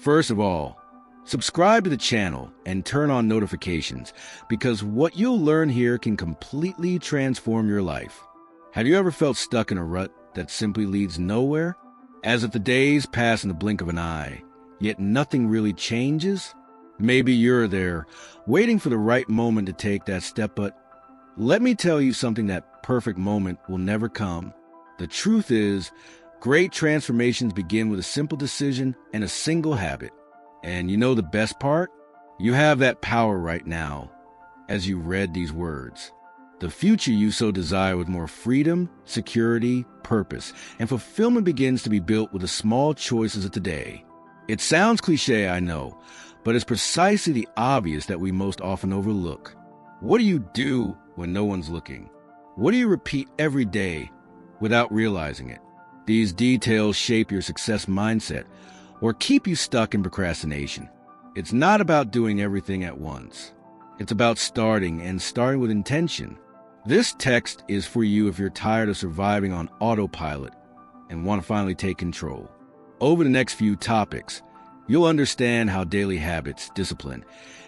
First of all, subscribe to the channel and turn on notifications because what you'll learn here can completely transform your life. Have you ever felt stuck in a rut that simply leads nowhere? As if the days pass in the blink of an eye, yet nothing really changes? Maybe you're there, waiting for the right moment to take that step, but let me tell you something: that perfect moment will never come. The truth is, great transformations begin with a simple decision and a single habit. And you know the best part? You have that power right now, as you read these words. The future you so desire with more freedom, security, purpose, and fulfillment begins to be built with the small choices of today. It sounds cliche, I know, but it's precisely the obvious that we most often overlook. What do you do when no one's looking? What do you repeat every day without realizing it? These details shape your success mindset or keep you stuck in procrastination. It's not about doing everything at once. It's about starting with intention. This text is for you if you're tired of surviving on autopilot and want to finally take control. Over the next few topics, you'll understand how daily habits, discipline,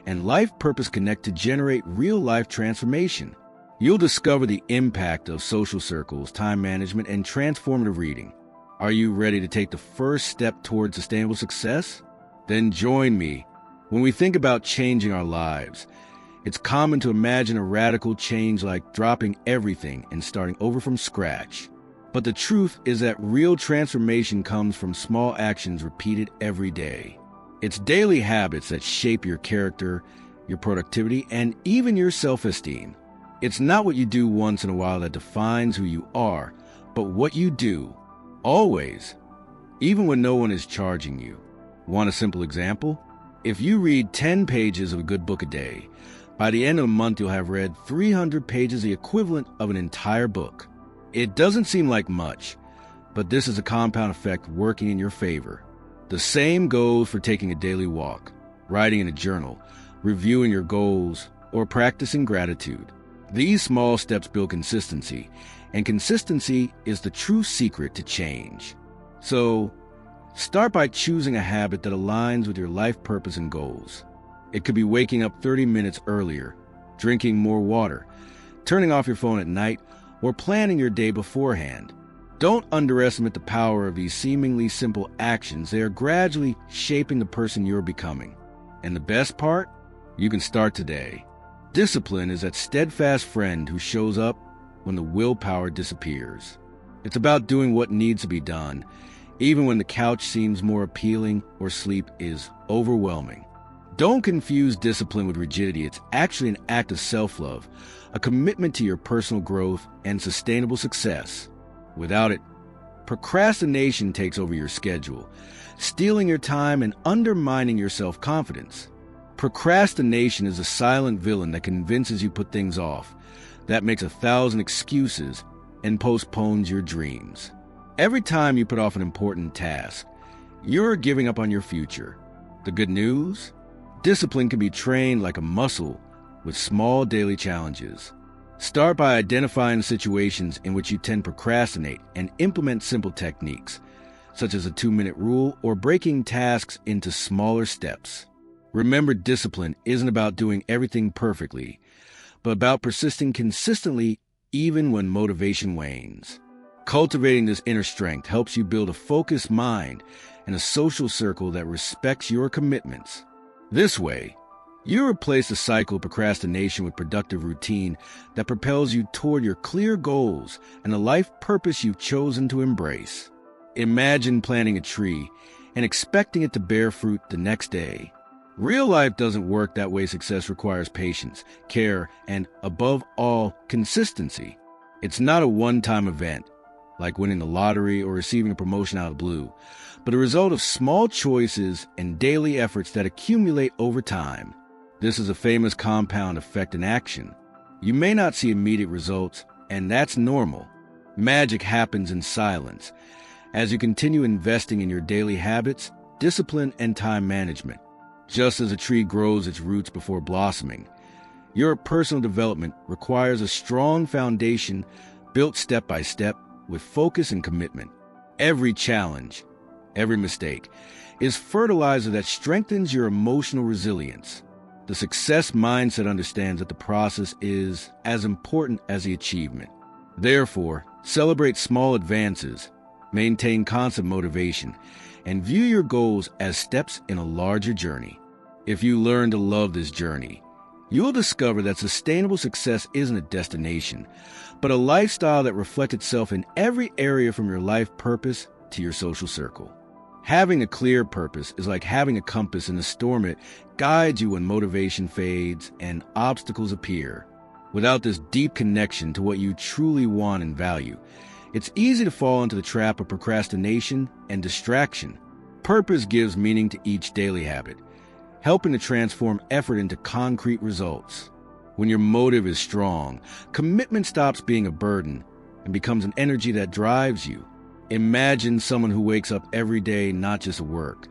and life purpose connect to generate real-life transformation. You'll discover the impact of social circles, time management, and transformative reading. Are you ready to take the first step toward sustainable success? Then join me. When we think about changing our lives, it's common to imagine a radical change like dropping everything and starting over from scratch. But the truth is that real transformation comes from small actions repeated every day. It's daily habits that shape your character, your productivity, and even your self-esteem. It's not what you do once in a while that defines who you are, but what you do, always, even when no one is charging you. Want a simple example? If you read 10 pages of a good book a day, by the end of the month you'll have read 300 pages, the equivalent of an entire book. It doesn't seem like much, but this is a compound effect working in your favor. The same goes for taking a daily walk, writing in a journal, reviewing your goals, or practicing gratitude. These small steps build consistency, and consistency is the true secret to change. So, start by choosing a habit that aligns with your life purpose and goals. It could be waking up 30 minutes earlier, drinking more water, turning off your phone at night, or planning your day beforehand. Don't underestimate the power of these seemingly simple actions. They are gradually shaping the person you're becoming. And the best part? You can start today. Discipline is that steadfast friend who shows up when the willpower disappears. It's about doing what needs to be done, even when the couch seems more appealing or sleep is overwhelming. Don't confuse discipline with rigidity. It's actually an act of self-love, a commitment to your personal growth and sustainable success. Without it, procrastination takes over your schedule, stealing your time and undermining your self-confidence. Procrastination is a silent villain that convinces you put things off, that makes 1,000 excuses and postpones your dreams. Every time you put off an important task, you're giving up on your future. The good news? Discipline can be trained like a muscle with small daily challenges. Start by identifying situations in which you tend to procrastinate and implement simple techniques, such as a 2-minute rule or breaking tasks into smaller steps. Remember, discipline isn't about doing everything perfectly, but about persisting consistently even when motivation wanes. Cultivating this inner strength helps you build a focused mind and a social circle that respects your commitments. This way, you replace the cycle of procrastination with productive routine that propels you toward your clear goals and the life purpose you've chosen to embrace. Imagine planting a tree and expecting it to bear fruit the next day. Real life doesn't work that way. Success requires patience, care, and, above all, consistency. It's not a one-time event, like winning the lottery or receiving a promotion out of the blue, but a result of small choices and daily efforts that accumulate over time. This is a famous compound effect in action. You may not see immediate results, and that's normal. Magic happens in silence as you continue investing in your daily habits, discipline, and time management. Just as a tree grows its roots before blossoming, your personal development requires a strong foundation built step by step with focus and commitment. Every challenge, every mistake, is fertilizer that strengthens your emotional resilience. The success mindset understands that the process is as important as the achievement. Therefore, celebrate small advances, maintain constant motivation, and view your goals as steps in a larger journey. If you learn to love this journey, you'll discover that sustainable success isn't a destination, but a lifestyle that reflects itself in every area from your life purpose to your social circle. Having a clear purpose is like having a compass in a storm. It guides you when motivation fades and obstacles appear. Without this deep connection to what you truly want and value, it's easy to fall into the trap of procrastination and distraction. Purpose gives meaning to each daily habit, helping to transform effort into concrete results. When your motive is strong, commitment stops being a burden and becomes an energy that drives you. Imagine someone who wakes up every day not just to work,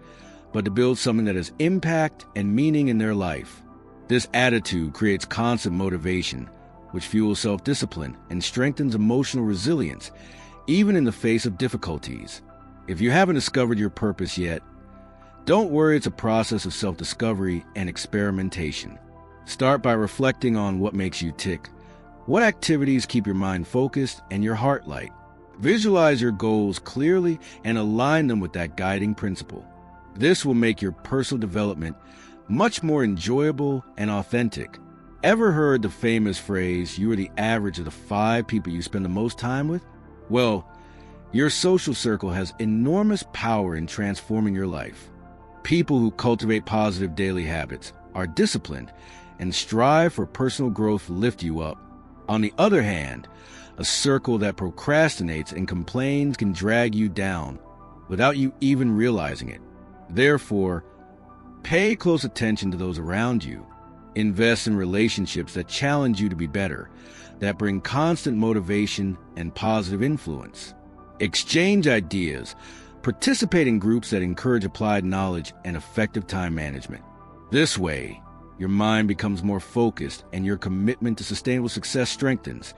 but to build something that has impact and meaning in their life. This attitude creates constant motivation, which fuels self-discipline and strengthens emotional resilience, even in the face of difficulties. If you haven't discovered your purpose yet, don't worry, it's a process of self-discovery and experimentation. Start by reflecting on what makes you tick. What activities keep your mind focused and your heart light? Visualize your goals clearly and align them with that guiding principle. This will make your personal development much more enjoyable and authentic. Ever heard the famous phrase, "You are the average of the 5 people you spend the most time with"? Well, your social circle has enormous power in transforming your life. People who cultivate positive daily habits, are disciplined, and strive for personal growth lift you up. On the other hand, a circle that procrastinates and complains can drag you down without you even realizing it. Therefore, pay close attention to those around you. Invest in relationships that challenge you to be better, that bring constant motivation and positive influence. Exchange ideas. Participate in groups that encourage applied knowledge and effective time management. This way, your mind becomes more focused and your commitment to sustainable success strengthens,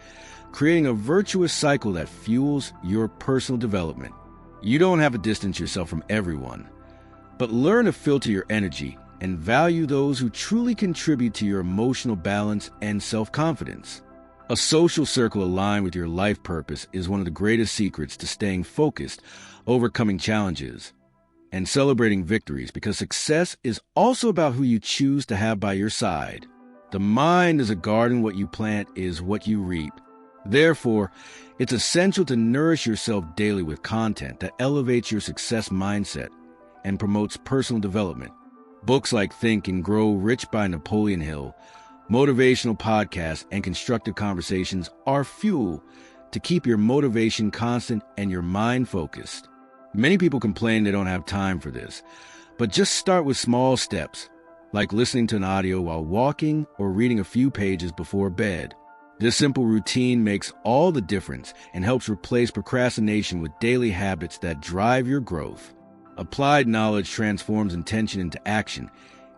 creating a virtuous cycle that fuels your personal development. You don't have to distance yourself from everyone, but learn to filter your energy and value those who truly contribute to your emotional balance and self-confidence. A social circle aligned with your life purpose is one of the greatest secrets to staying focused, overcoming challenges, and celebrating victories, because success is also about who you choose to have by your side. The mind is a garden. What you plant is what you reap. Therefore, it's essential to nourish yourself daily with content that elevates your success mindset and promotes personal development. Books like Think and Grow Rich by Napoleon Hill, motivational podcasts, and constructive conversations are fuel to keep your motivation constant and your mind focused. Many people complain they don't have time for this, but just start with small steps, like listening to an audio while walking or reading a few pages before bed. This simple routine makes all the difference and helps replace procrastination with daily habits that drive your growth. Applied knowledge transforms intention into action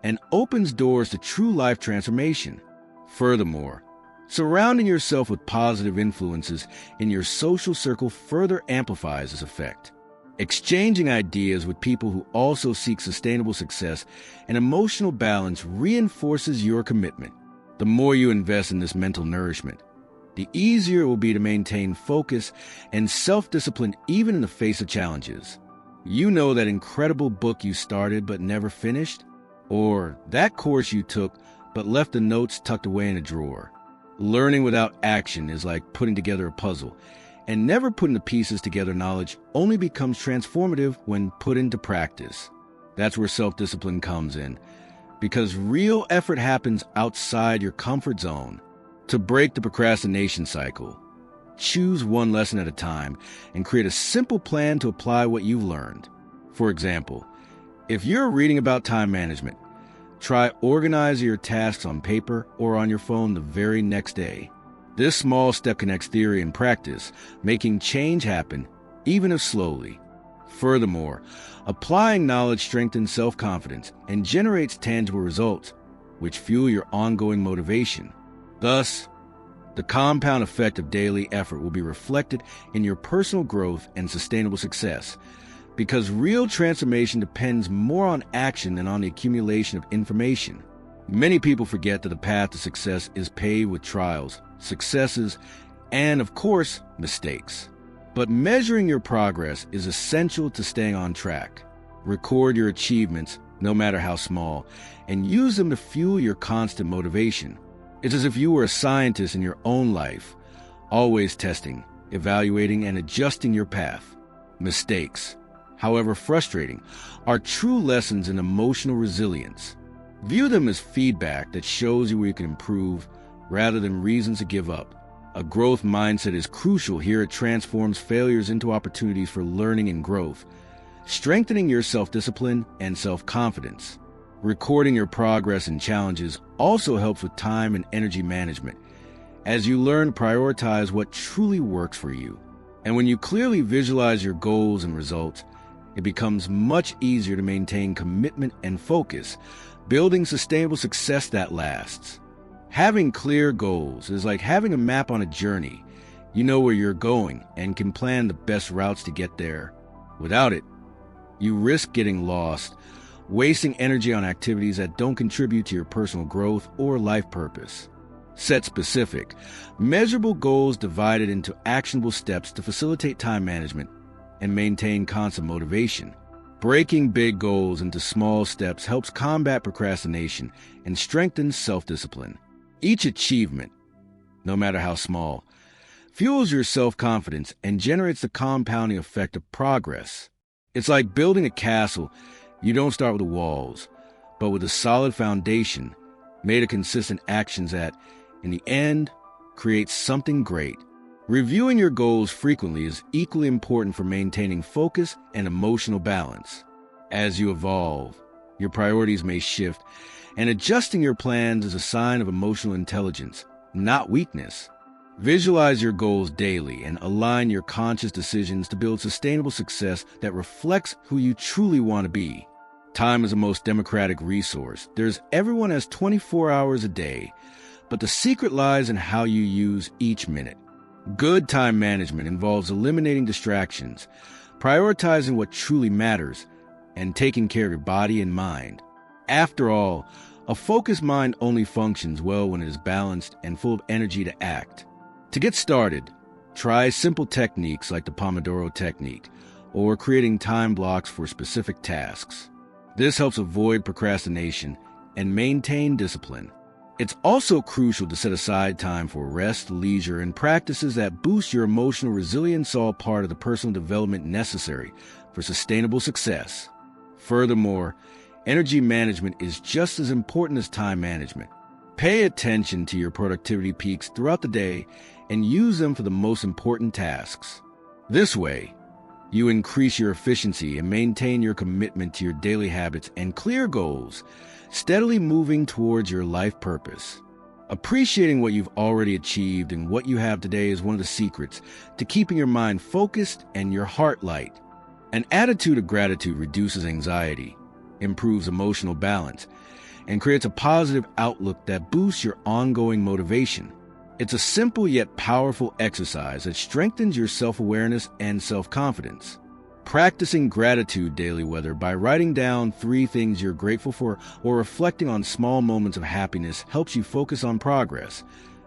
and opens doors to true life transformation. Furthermore, surrounding yourself with positive influences in your social circle further amplifies this effect. Exchanging ideas with people who also seek sustainable success and emotional balance reinforces your commitment. The more you invest in this mental nourishment, the easier it will be to maintain focus and self-discipline even in the face of challenges. You know that incredible book you started but never finished? Or that course you took but left the notes tucked away in a drawer? Learning without action is like putting together a puzzle, and never putting the pieces together knowledge only becomes transformative when put into practice. That's where self-discipline comes in, because real effort happens outside your comfort zone. To break the procrastination cycle, choose one lesson at a time and create a simple plan to apply what you've learned. For example, if you're reading about time management, try organizing your tasks on paper or on your phone the very next day. This small step connects theory and practice, making change happen, even if slowly. Furthermore, applying knowledge strengthens self-confidence and generates tangible results, which fuel your ongoing motivation. Thus, the compound effect of daily effort will be reflected in your personal growth and sustainable success, because real transformation depends more on action than on the accumulation of information. Many people forget that the path to success is paved with trials, successes, and, of course, mistakes. But measuring your progress is essential to staying on track. Record your achievements, no matter how small, and use them to fuel your constant motivation. It's as if you were a scientist in your own life, always testing, evaluating, and adjusting your path. Mistakes, however frustrating, are true lessons in emotional resilience. View them as feedback that shows you where you can improve rather than reasons to give up. A growth mindset is crucial here. It transforms failures into opportunities for learning and growth, strengthening your self-discipline and self-confidence. Recording your progress and challenges also helps with time and energy management, as you learn to prioritize what truly works for you. And when you clearly visualize your goals and results, it becomes much easier to maintain commitment and focus, building sustainable success that lasts. Having clear goals is like having a map on a journey. You know where you're going and can plan the best routes to get there. Without it, you risk getting lost, wasting energy on activities that don't contribute to your personal growth or life purpose. Set specific, measurable goals divided into actionable steps to facilitate time management and maintain constant motivation. Breaking big goals into small steps helps combat procrastination and strengthens self-discipline. Each achievement, no matter how small, fuels your self-confidence and generates the compounding effect of progress. It's like building a castle. You don't start with the walls, but with a solid foundation made of consistent actions that, in the end, creates something great. Reviewing your goals frequently is equally important for maintaining focus and emotional balance. As you evolve, your priorities may shift, and adjusting your plans is a sign of emotional intelligence, not weakness. Visualize your goals daily and align your conscious decisions to build sustainable success that reflects who you truly want to be. Time is the most democratic resource. Everyone has 24 hours a day, but the secret lies in how you use each minute. Good time management involves eliminating distractions, prioritizing what truly matters, and taking care of your body and mind. After all, a focused mind only functions well when it is balanced and full of energy to act. To get started, try simple techniques like the Pomodoro technique or creating time blocks for specific tasks. This helps avoid procrastination and maintain discipline. It's also crucial to set aside time for rest, leisure, and practices that boost your emotional resilience, all part of the personal development necessary for sustainable success. Furthermore, energy management is just as important as time management. Pay attention to your productivity peaks throughout the day and use them for the most important tasks. This way, you increase your efficiency and maintain your commitment to your daily habits and clear goals, steadily moving towards your life purpose. Appreciating what you've already achieved and what you have today is one of the secrets to keeping your mind focused and your heart light. An attitude of gratitude reduces anxiety, improves emotional balance, and creates a positive outlook that boosts your ongoing motivation. It's a simple yet powerful exercise that strengthens your self-awareness and self-confidence. Practicing gratitude daily, whether by writing down 3 things you're grateful for or reflecting on small moments of happiness, helps you focus on progress,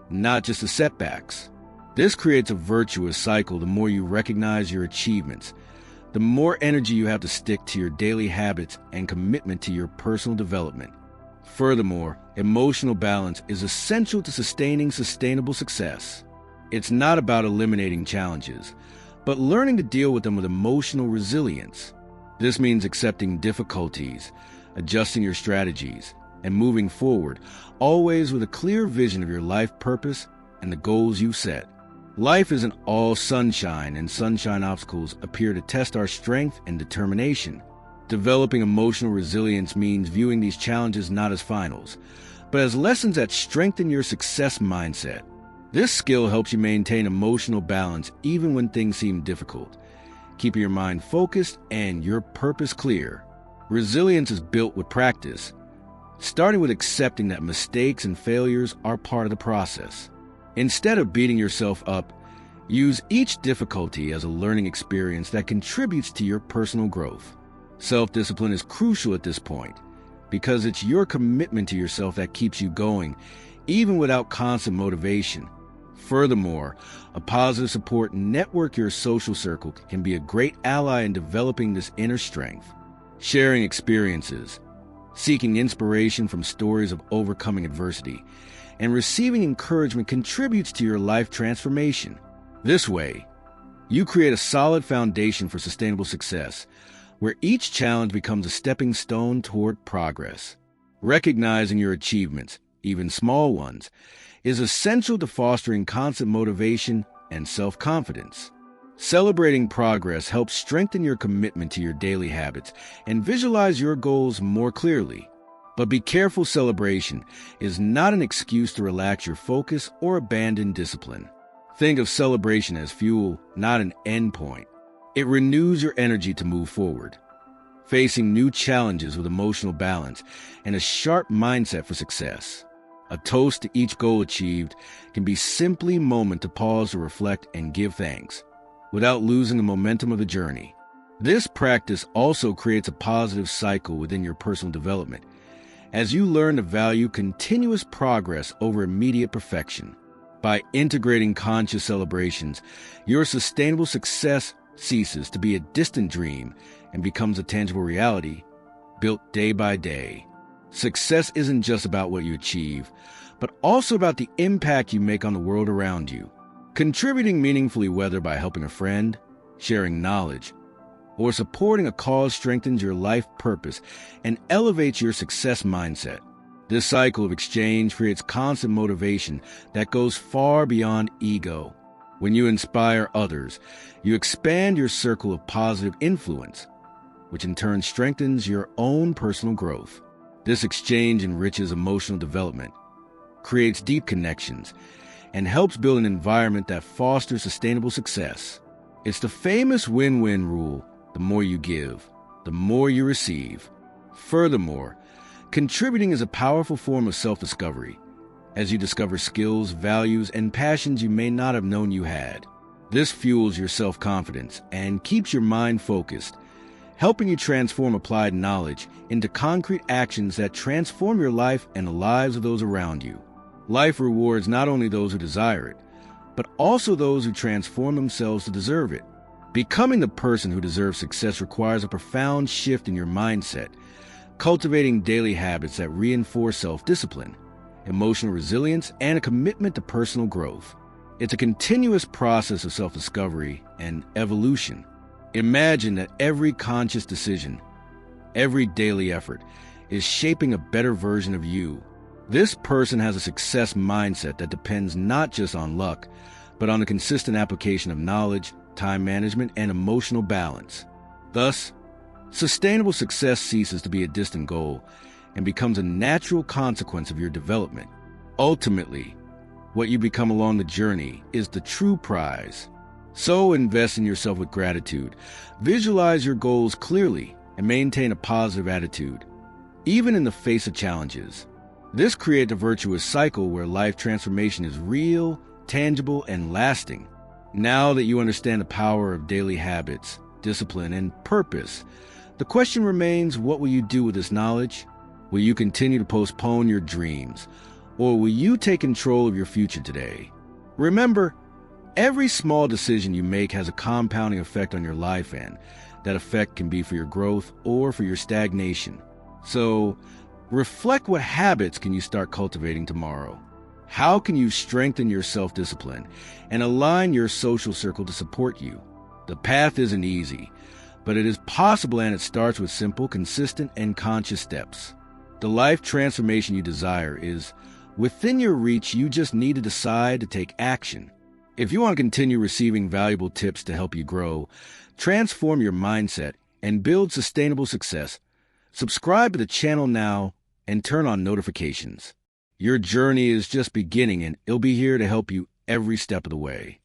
not just the setbacks. This creates a virtuous cycle. The more you recognize your achievements, the more energy you have to stick to your daily habits and commitment to your personal development. Furthermore, emotional balance is essential to sustaining sustainable success. It's not about eliminating challenges, but learning to deal with them with emotional resilience. This means accepting difficulties, adjusting your strategies, and moving forward, always with a clear vision of your life purpose and the goals you set. Life isn't all sunshine, and sunshine obstacles appear to test our strength and determination. Developing emotional resilience means viewing these challenges not as finals, but as lessons that strengthen your success mindset. This skill helps you maintain emotional balance even when things seem difficult, keeping your mind focused and your purpose clear. Resilience is built with practice, starting with accepting that mistakes and failures are part of the process. Instead of beating yourself up, Use each difficulty as a learning experience that contributes to your personal growth. Self-discipline is crucial at this point because it's your commitment to yourself that keeps you going, even without constant motivation. Furthermore, a positive support network, your social circle, can be a great ally in developing this inner strength. Sharing experiences, seeking inspiration from stories of overcoming adversity, and receiving encouragement contributes to your life transformation. This way, you create a solid foundation for sustainable success, where each challenge becomes a stepping stone toward progress. Recognizing your achievements, even small ones, is essential to fostering constant motivation and self-confidence. Celebrating progress helps strengthen your commitment to your daily habits and visualize your goals more clearly. But be careful, celebration is not an excuse to relax your focus or abandon discipline. Think of celebration as fuel, not an end point. It renews your energy to move forward. Facing new challenges with emotional balance and a sharp mindset for success. A toast to each goal achieved can be simply a moment to pause to reflect and give thanks, without losing the momentum of the journey. This practice also creates a positive cycle within your personal development, as you learn to value continuous progress over immediate perfection. By integrating conscious celebrations, your sustainable success ceases to be a distant dream and becomes a tangible reality, built day by day. Success isn't just about what you achieve, but also about the impact you make on the world around you. Contributing meaningfully, whether by helping a friend, sharing knowledge, or supporting a cause, strengthens your life purpose and elevates your success mindset. This cycle of exchange creates constant motivation that goes far beyond ego. When you inspire others, you expand your circle of positive influence, which in turn strengthens your own personal growth. This exchange enriches emotional development, creates deep connections, and helps build an environment that fosters sustainable success. It's the famous win-win rule: the more you give, the more you receive. Furthermore, contributing is a powerful form of self-discovery, as you discover skills, values, and passions you may not have known you had. This fuels your self-confidence and keeps your mind focused, helping you transform applied knowledge into concrete actions that transform your life and the lives of those around you. Life rewards not only those who desire it, but also those who transform themselves to deserve it. Becoming the person who deserves success requires a profound shift in your mindset, cultivating daily habits that reinforce self-discipline, emotional resilience, and a commitment to personal growth. It's a continuous process of self-discovery and evolution. Imagine that every conscious decision, every daily effort, is shaping a better version of you. This person has a success mindset that depends not just on luck, but on the consistent application of knowledge, time management, and emotional balance. Thus, sustainable success ceases to be a distant goal and becomes a natural consequence of your development. Ultimately, what you become along the journey is the true prize. So invest in yourself with gratitude, visualize your goals clearly, and maintain a positive attitude, even in the face of challenges. This creates a virtuous cycle where life transformation is real, tangible, and lasting. Now that you understand the power of daily habits, discipline, and purpose, the question remains, what will you do with this knowledge? Will you continue to postpone your dreams, or will you take control of your future today? Remember, every small decision you make has a compounding effect on your life, and that effect can be for your growth or for your stagnation. So, reflect, what habits can you start cultivating tomorrow? How can you strengthen your self-discipline and align your social circle to support you? The path isn't easy, but it is possible, and it starts with simple, consistent, and conscious steps. The life transformation you desire is within your reach. You just need to decide to take action. If you want to continue receiving valuable tips to help you grow, transform your mindset, and build sustainable success, subscribe to the channel now and turn on notifications. Your journey is just beginning, and it'll be here to help you every step of the way.